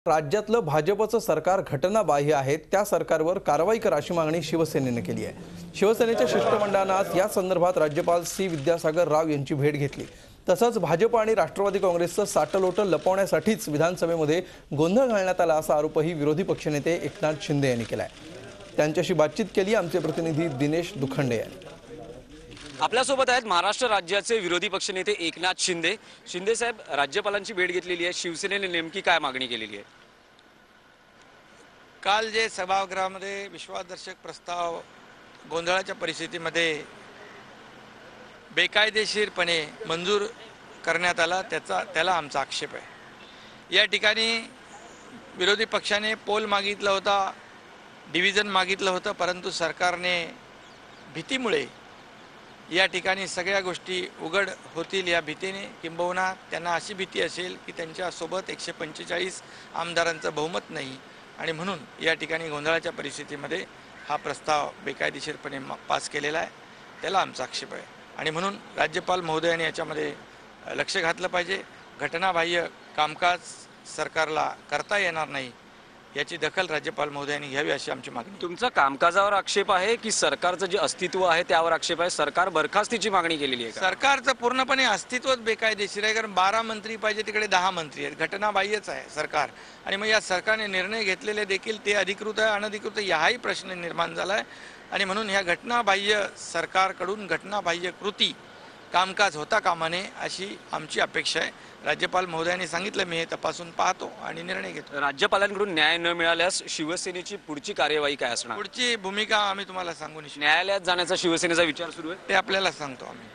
राज्यातलं भाजपचं सरकार घटनाबाह्य आहे, त्या सरकारवर कारवाई करा अशी मागणी शिवसेनेने केली आहे। शिवसेनेच्या शिष्टमंडळाने आज या संदर्भात राज्यपाल सी विद्यासागर राव यांची भेट घेतली। तसंच भाजप आणि राष्ट्रवादी काँग्रेसचं साटलोटं लपवण्यासाठीच विधानसभेमध्ये गोंधळ घालण्यात आला असा आरोपही विरोधी पक्षनेते एकनाथ शिंदे यांनी केलाय। त्यांच्याशी बातचीत केली आमचे प्रतिनिधी दिनेश दुखंडे यांनी। आपल्यासोबत आहेत महाराष्ट्र राज्याचे विरोधी पक्षनेते एकनाथ शिंदे। शिंदे साहेब, राज्यपालांची भेट घेतलेली आहे, शिवसेनेने नेमकी काय मागणी केलेली आहे? काल जे सभागृहामध्ये विश्वासदर्शक प्रस्ताव गोंधळाच्या परिस्थितीमध्ये बेकायदेशीरपणे मंजूर करण्यात आला, त्याला आमचा आक्षेप आहे। या ठिकाणी विरोधी पक्षाने पोल मागितला होता, डिव्हिजन मागितलं होतं, परंतु सरकारने भीतीमुळे या ठिकाणी सगळ्या गोष्टी उघड होतील या भीतीने, किंबहुना त्यांना अशी भीती असेल की त्यांच्यासोबत 145 आमदारांचं बहुमत नाही आणि म्हणून या ठिकाणी गोंधळाच्या परिस्थितीमध्ये हा प्रस्ताव बेकायदेशीरपणे पास केलेला आहे, त्याला आमचा आक्षेप आहे। आणि म्हणून राज्यपाल महोदयांनी याच्यामध्ये लक्ष घातलं पाहिजे। घटनाबाह्य कामकाज सरकारला करता येणार नाही याची दखल राज्यपाल महोदयांनी घ्यावी अशी आमची मागणी। तुमचा कामकाजावर आक्षेप आहे की सरकारचं जे अस्तित्व आहे त्यावर आक्षेप आहे? सरकार बरखास्तीची मागणी केलेली आहे? सरकारचं पूर्णपणे अस्तित्वच बेकायदेशीर आहे, कारण 12 मंत्री पाहिजे तिकडे 10 मंत्री आहेत, घटनाबाह्यच आहे सरकार। आणि मग या सरकारने निर्णय घेतलेले देखील ते अधिकृत आहे अनधिकृत याही प्रश्न निर्माण झाला आहे। आणि म्हणून ह्या घटनाबाह्य सरकारकडून घटनाबाह्य कृती कामकाज होता कामा नये अशी आमची अपेक्षा आहे। राज्यपाल महोदयांनी सांगितलं, मी हे तपासून पाहतो आणि निर्णय घेतो। राज्यपालांकडून न्याय न मिळाल्यास शिवसेनेची पुढची कार्यवाही काय असणार? पुढची भूमिका आम्ही तुम्हाला सांगू नाही। न्यायालयात जाण्याचा शिवसेनेचा विचार सुरू आहे, ते आपल्याला सांगतो आम्ही।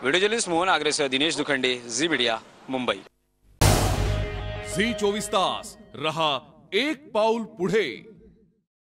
व्हिडिओ जर्नलिस्ट मोहन आग्रेसह दिनेश दुखंडे, झी मीडिया, मुंबई। झी 24 तास रहा एक पाऊल पुढे।